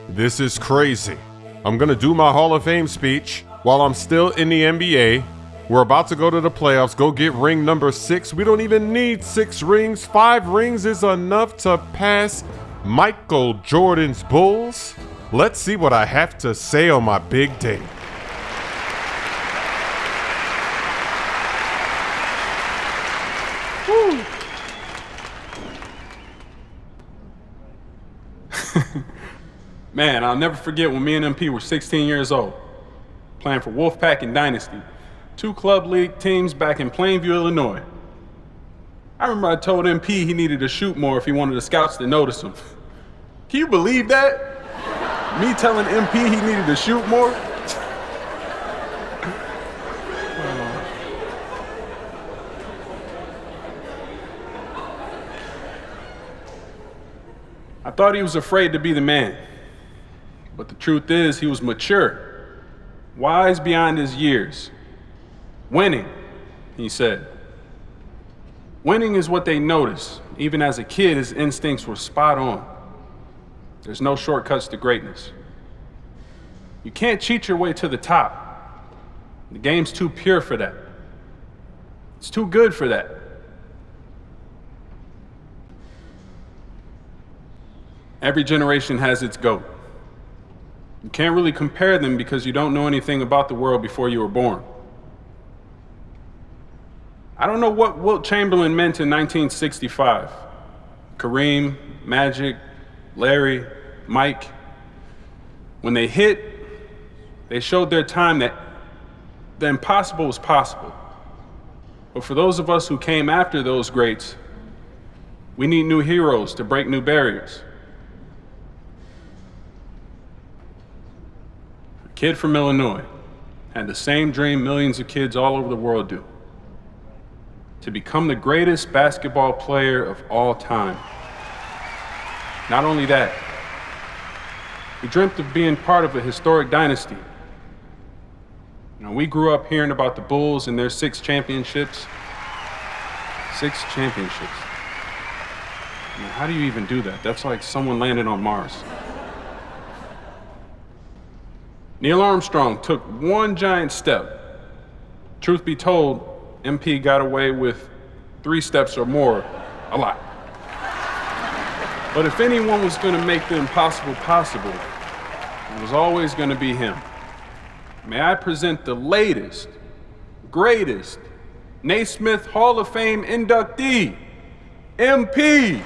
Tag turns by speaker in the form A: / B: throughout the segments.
A: This is crazy. I'm gonna do my Hall of Fame speech while I'm still in the NBA. We're about to go to the playoffs, go get ring number 6. We don't even need 6 rings. 5 rings is enough to pass Michael Jordan's Bulls. Let's see what I have to say on my big day. Woo.
B: Man, I'll never forget when me and MP were 16 years old, playing for Wolfpack and Dynasty, 2 club league teams back in Plainview, Illinois. I remember I told MP he needed to shoot more if he wanted the scouts to notice him. Can you believe that? Me telling MP he needed to shoot more? I thought he was afraid to be the man. But the truth is, he was mature, wise beyond his years. Winning, he said. Winning is what they notice. Even as a kid, his instincts were spot on. There's no shortcuts to greatness. You can't cheat your way to the top. The game's too pure for that. It's too good for that. Every generation has its GOAT. You can't really compare them because you don't know anything about the world before you were born. I don't know what Wilt Chamberlain meant in 1965. Kareem, Magic, Larry, Mike. When they hit, they showed their time that the impossible was possible. But for those of us who came after those greats, we need new heroes to break new barriers. A kid from Illinois had the same dream millions of kids all over the world do: to become the greatest basketball player of all time. Not only that, he dreamt of being part of a historic dynasty. You know, we grew up hearing about the Bulls and their 6 championships. 6 championships. I mean, how do you even do that? That's like someone landed on Mars. Neil Armstrong took one giant step. Truth be told, MP got away with 3 steps or more a lot. But if anyone was going to make the impossible possible, it was always going to be him. May I present the latest, greatest Naismith Hall of Fame inductee, MP.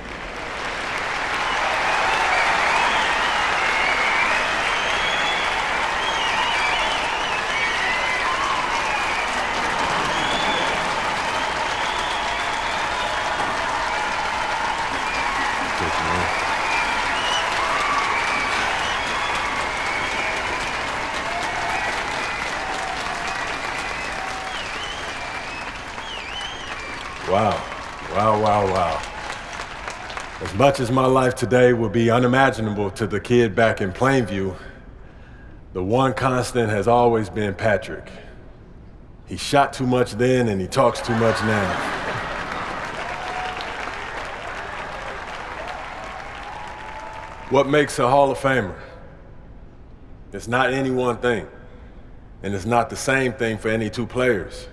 C: Wow. As much as my life today will be unimaginable to the kid back in Plainview, the one constant has always been Patrick. He shot too much then and he talks too much now. What makes a Hall of Famer? It's not any one thing, and it's not the same thing for any 2 players.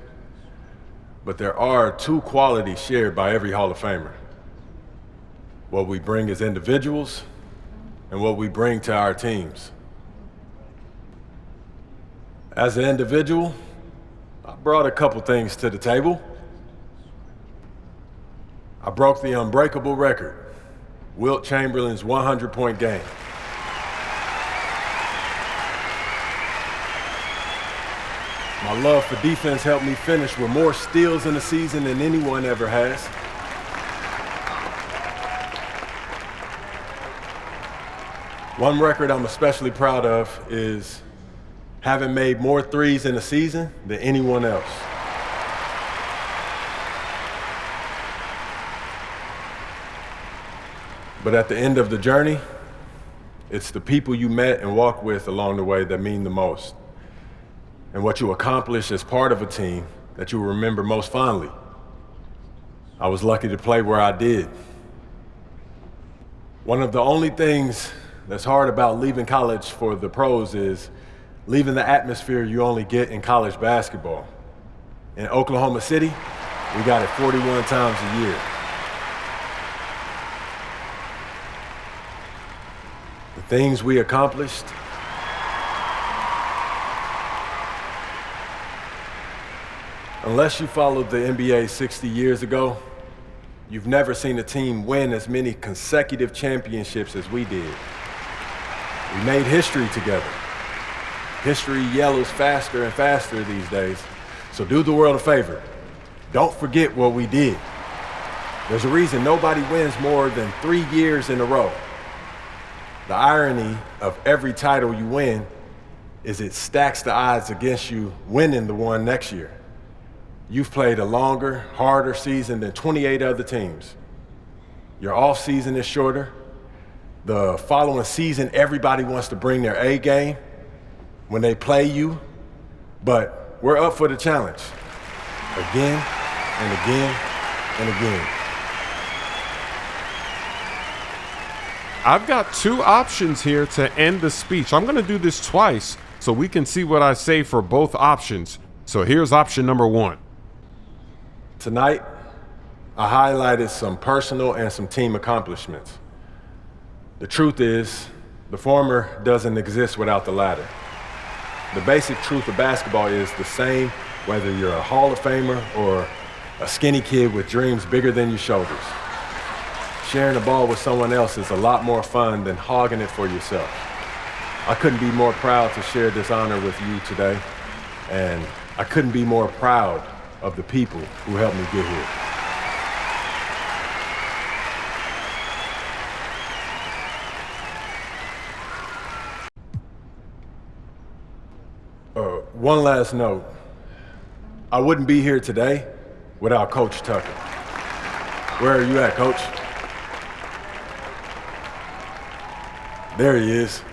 C: But there are 2 qualities shared by every Hall of Famer: what we bring as individuals and what we bring to our teams. As an individual, I brought a couple things to the table. I broke the unbreakable record, Wilt Chamberlain's 100-point game. My love for defense helped me finish with more steals in a season than anyone ever has. One record I'm especially proud of is having made more threes in a season than anyone else. But at the end of the journey, it's the people you met and walked with along the way that mean the most, and what you accomplish as part of a team that you will remember most fondly. I was lucky to play where I did. One of the only things that's hard about leaving college for the pros is leaving the atmosphere you only get in college basketball. In Oklahoma City, we got it 41 times a year. The things we accomplished, unless you followed the NBA 60 years ago, you've never seen a team win as many consecutive championships as we did. We made history together. History yellows faster and faster these days, so do the world a favor. Don't forget what we did. There's a reason nobody wins more than 3 years in a row. The irony of every title you win is it stacks the odds against you winning the one next year. You've played a longer, harder season than 28 other teams. Your off season is shorter. The following season, everybody wants to bring their A game when they play you, but we're up for the challenge again and again and again.
A: I've got 2 options here to end the speech. I'm going to do this twice so we can see what I say for both options. So here's option number 1.
C: Tonight, I highlighted some personal and some team accomplishments. The truth is, the former doesn't exist without the latter. The basic truth of basketball is the same whether you're a Hall of Famer or a skinny kid with dreams bigger than your shoulders. Sharing the ball with someone else is a lot more fun than hogging it for yourself. I couldn't be more proud to share this honor with you today, and I couldn't be more proud of the people who helped me get here. One last note. I wouldn't be here today without Coach Tucker. Where are you at, Coach? There he is.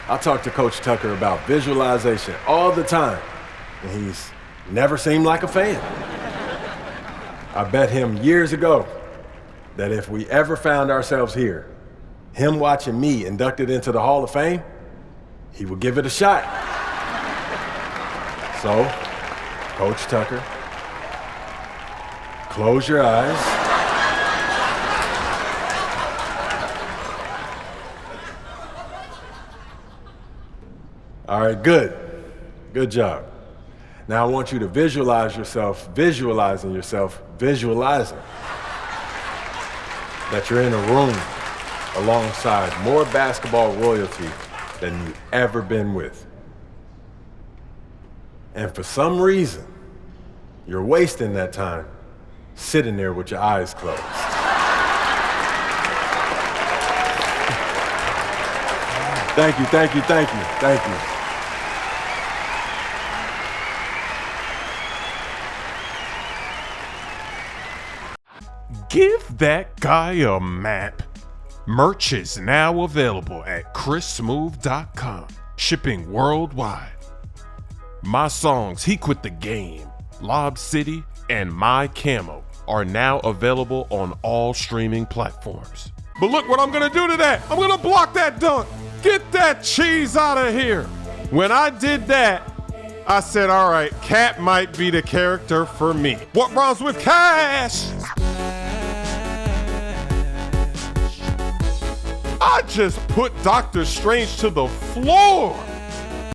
C: I talk to Coach Tucker about visualization all the time, and he's never seemed like a fan. I bet him years ago that if we ever found ourselves here, him watching me inducted into the Hall of Fame, he would give it a shot. So, Coach Tucker, close your eyes. All right, good. Good job. Now I want you to visualize yourself, visualizing that you're in a room alongside more basketball royalty than you've ever been with. And for some reason, you're wasting that time sitting there with your eyes closed. Thank you, thank you, thank you, thank you.
A: Give that guy a map. Merch is now available at chrissmooth.com, shipping worldwide. My songs, He Quit the Game, Lob City, and My Camo are now available on all streaming platforms. But look what I'm gonna do to that. I'm gonna block that dunk. Get that cheese out of here. When I did that, I said, all right, Cat might be the character for me. What rhymes with cash? I just put Doctor Strange to the floor.